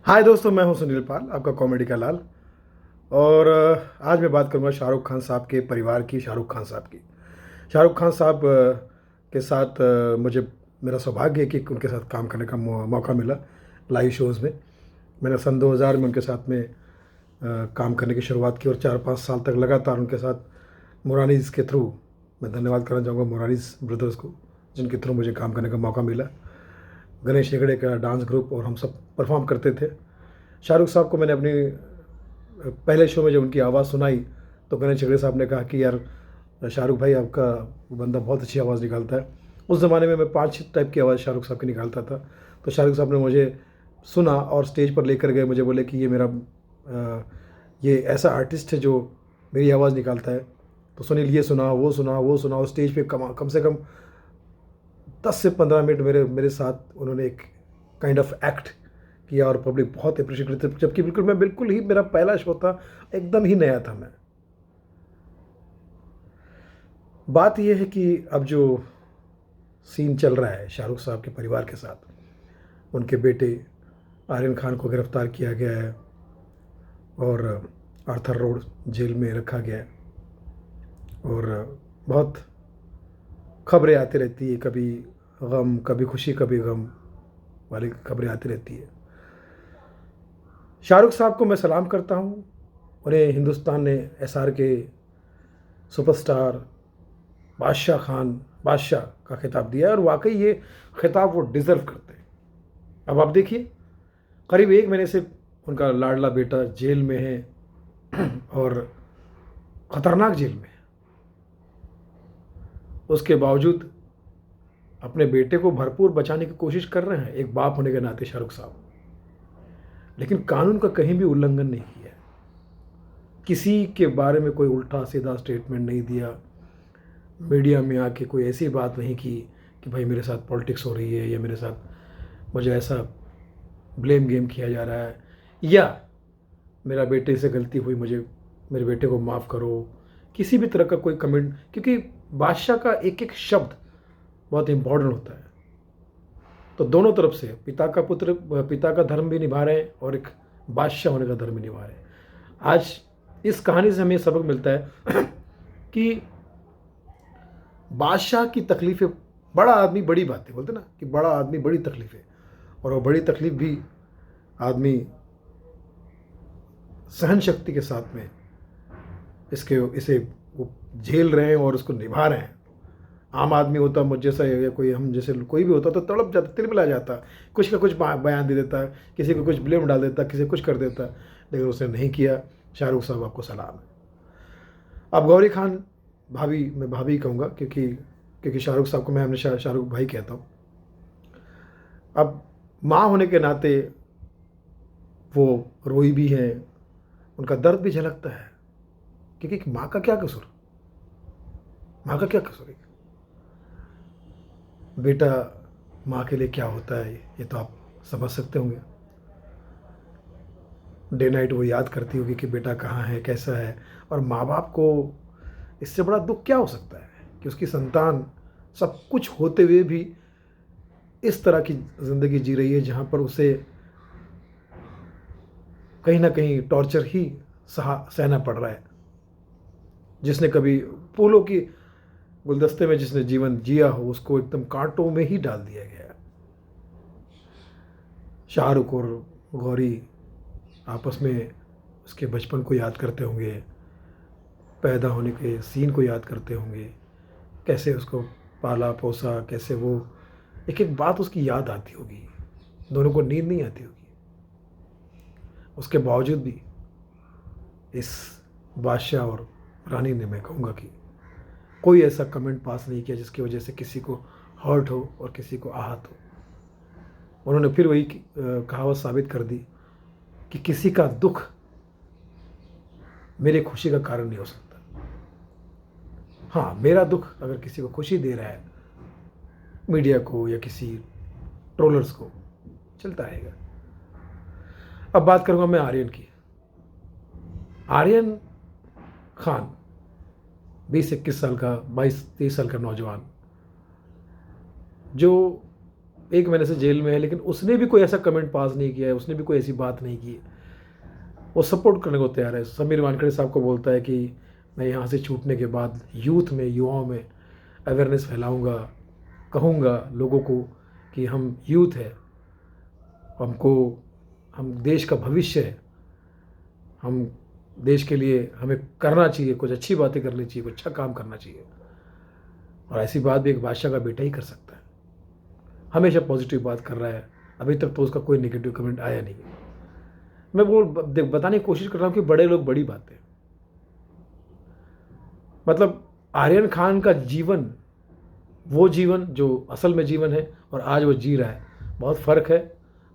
हाय दोस्तों, मैं हूं सुनील पाल, आपका कॉमेडी का लाल। और आज मैं बात करूंगा शाहरुख खान साहब के परिवार की, शाहरुख खान साहब की। शाहरुख खान साहब के साथ मुझे मेरा सौभाग्य है कि उनके साथ काम करने का मौका मिला लाइव शोज़ में। मैंने सन 2000 में उनके साथ में काम करने की शुरुआत की और 4-5 साल तक लगातार उनके साथ मुरानीज़ के थ्रू, मैं धन्यवाद करना चाहूँगा मुरानीज़ ब्रदर्स को, जिनके थ्रू मुझे काम करने का मौका मिला। गणेश हेगड़े का डांस ग्रुप और हम सब परफॉर्म करते थे। शाहरुख साहब को मैंने अपनी पहले शो में जब उनकी आवाज़ सुनाई तो गणेश हेगड़े साहब ने कहा कि यार शाहरुख भाई, आपका बंदा बहुत अच्छी आवाज़ निकालता है। उस ज़माने में मैं 5 टाइप की आवाज़ शाहरुख साहब की निकालता था। तो शाहरुख साहब ने मुझे सुना और स्टेज पर लेकर गए, मुझे बोले कि ये मेरा ये ऐसा आर्टिस्ट है जो मेरी आवाज़ निकालता है। तो सुनील, ये सुना, वो सुना, वो सुना, और स्टेज पे कम से कम 10 से 15 मिनट मेरे मेरे साथ उन्होंने एक काइंड ऑफ एक्ट किया और पब्लिक बहुत अप्रिशिएट करती थी। जबकि बिल्कुल ही मेरा पहला शो था, एकदम ही नया था मैं। बात यह है कि अब जो सीन चल रहा है शाहरुख साहब के परिवार के साथ, उनके बेटे आर्यन खान को गिरफ्तार किया गया है और आर्थर रोड जेल में रखा गया है। और बहुत खबरें आती रहती है, कभी गम, कभी खुशी, कभी गम वाली खबरें आती रहती है। शाहरुख साहब को मैं सलाम करता हूँ। उन्हें हिंदुस्तान ने एसआर के सुपरस्टार बादशाह का खिताब दिया है और वाकई ये खिताब वो डिज़र्व करते हैं। अब आप देखिए, करीब 1 महीने से उनका लाडला बेटा जेल में है और ख़तरनाक जेल में है। उसके बावजूद अपने बेटे को भरपूर बचाने की कोशिश कर रहे हैं, एक बाप होने के नाते शाहरुख साहब। लेकिन कानून का कहीं भी उल्लंघन नहीं किया है, किसी के बारे में कोई उल्टा सीधा स्टेटमेंट नहीं दिया, मीडिया में आके कोई ऐसी बात नहीं की कि भाई मेरे साथ पॉलिटिक्स हो रही है या मेरे साथ मुझे ऐसा ब्लेम गेम किया जा रहा है या मेरा बेटे से गलती हुई, मुझे मेरे बेटे को माफ़ करो। किसी भी तरह का कोई कमेंट, क्योंकि बादशाह का एक एक शब्द बहुत इम्पोर्टेंट होता है। तो दोनों तरफ से पिता का पुत्र पिता का धर्म भी निभा रहे हैं और एक बादशाह होने का धर्म भी निभा रहे हैं। आज इस कहानी से हमें सबक मिलता है कि बादशाह की तकलीफ़ें, बड़ा आदमी बड़ी बातें बोलते ना, कि बड़ा आदमी बड़ी तकलीफ़ें, और वो बड़ी तकलीफ़ भी आदमी सहन शक्ति के साथ में इसे वो झेल रहे हैं और उसको निभा रहे हैं। आम आदमी होता, मुझ जैसा या कोई हम जैसे कोई भी होता तो तड़प जाता, तिलमिला जाता, कुछ का कुछ बयान दे देता, किसी को कुछ ब्लेम डाल देता, किसी कुछ कर देता, लेकिन उसने नहीं किया। शाहरुख साहब, आपको सलाम है। अब गौरी खान भाभी, मैं भाभी कहूँगा क्योंकि क्योंकि शाहरुख साहब को मैं हमेशा शाहरुख भाई कहता हूँ। अब माँ होने के नाते वो रोई भी हैं, उनका दर्द भी झलकता है, क्योंकि माँ का क्या कसूर, माँ का क्या कसूर है। बेटा माँ के लिए क्या होता है ये तो आप समझ सकते होंगे। डे नाइट वो याद करती होगी कि बेटा कहाँ है, कैसा है। और माँ बाप को इससे बड़ा दुख क्या हो सकता है कि उसकी संतान सब कुछ होते हुए भी इस तरह की ज़िंदगी जी रही है जहाँ पर उसे कहीं ना कहीं टॉर्चर ही सहना पड़ रहा है। जिसने कभी फूलों की गुलदस्ते में जिसने जीवन जिया हो, उसको एकदम कांटों में ही डाल दिया गया। शाहरुख और गौरी आपस में उसके बचपन को याद करते होंगे, पैदा होने के सीन को याद करते होंगे, कैसे उसको पाला पोसा, कैसे वो एक एक बात उसकी याद आती होगी। दोनों को नींद नहीं आती होगी। उसके बावजूद भी इस बादशाह और रानी ने, मैं कहूँगा कि कोई ऐसा कमेंट पास नहीं किया जिसकी वजह से किसी को हर्ट हो और किसी को आहत हो। उन्होंने फिर वही कहावत साबित कर दी कि किसी का दुख मेरे खुशी का कारण नहीं हो सकता। हाँ, मेरा दुख अगर किसी को खुशी दे रहा है, मीडिया को या किसी ट्रोलर्स को, चलता रहेगा। अब बात करूंगा मैं आर्यन की। आर्यन खान 20-21 साल का, 22-23 साल का नौजवान, जो 1 महीने से जेल में है, लेकिन उसने भी कोई ऐसा कमेंट पास नहीं किया है, उसने भी कोई ऐसी बात नहीं की है। वो सपोर्ट करने को तैयार है। समीर वानखेड़े साहब को बोलता है कि मैं यहाँ से छूटने के बाद यूथ में, युवाओं में अवेयरनेस फैलाऊँगा, कहूँगा लोगों को कि हम यूथ है, हमको, हम देश का भविष्य है, हम देश के लिए हमें करना चाहिए, कुछ अच्छी बातें करनी चाहिए, कुछ अच्छा काम करना चाहिए। और ऐसी बात भी एक बादशाह का बेटा ही कर सकता है। हमेशा पॉजिटिव बात कर रहा है, अभी तक तो उसका कोई नेगेटिव कमेंट आया नहीं। मैं वो बताने की कोशिश कर रहा हूँ कि बड़े लोग बड़ी बातें, मतलब आर्यन खान का जीवन, वो जीवन जो असल में जीवन है और आज वो जी रहा है, बहुत फ़र्क है।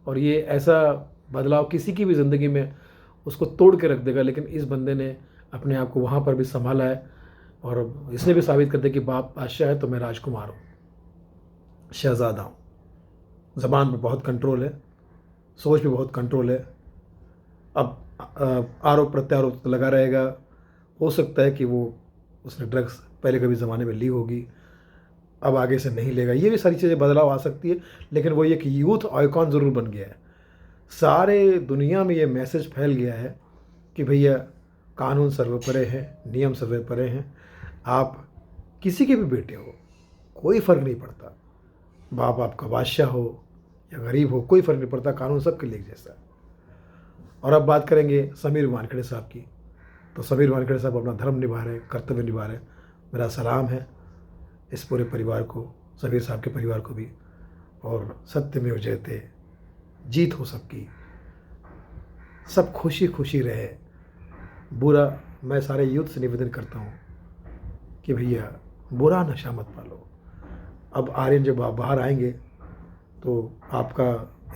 और ये ऐसा बदलाव किसी की भी ज़िंदगी में उसको तोड़ के रख देगा, लेकिन इस बंदे ने अपने आप को वहाँ पर भी संभाला है और इसने भी साबित कर दिया कि बाप बादशाह है तो मैं राजकुमार हूँ, शहज़ादा हूँ। ज़बान पे बहुत कंट्रोल है, सोच पे बहुत कंट्रोल है। अब आरोप प्रत्यारोप तो लगा रहेगा, हो सकता है कि वो उसने ड्रग्स पहले कभी ज़माने में ली होगी, अब आगे से नहीं लेगा, ये भी सारी चीज़ें बदलाव आ सकती है। लेकिन वो एक यूथ आइकॉन ज़रूर बन गया है। सारे दुनिया में ये मैसेज फैल गया है कि भैया कानून सर्वोपरि है, नियम सर्वोपरि हैं। आप किसी के भी बेटे हो, कोई फ़र्क नहीं पड़ता, बाप आपका बादशाह हो या गरीब हो, कोई फ़र्क नहीं पड़ता, कानून सबके लिए एक जैसा है। और अब बात करेंगे समीर वानखेड़े साहब की, तो समीर वानखेड़े साहब अपना धर्म निभा रहे हैं, कर्तव्य निभा रहे हैं। मेरा सलाम है इस पूरे परिवार को, समीर साहब के परिवार को भी। और सत्यमेव जयते, जीत हो सबकी, सब खुशी खुशी रहे। बुरा, मैं सारे यूथ से निवेदन करता हूँ कि भैया बुरा नशा मत पालो। अब आर्यन जब आप बाहर आएंगे तो आपका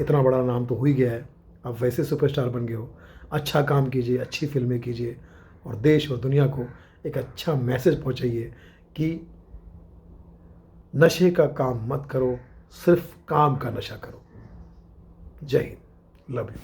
इतना बड़ा नाम तो हो ही गया है, आप वैसे सुपरस्टार बन गए हो। अच्छा काम कीजिए, अच्छी फिल्में कीजिए और देश और दुनिया को एक अच्छा मैसेज पहुंचाइए कि नशे का काम मत करो, सिर्फ काम का नशा करो। जय हिंद, लव यू।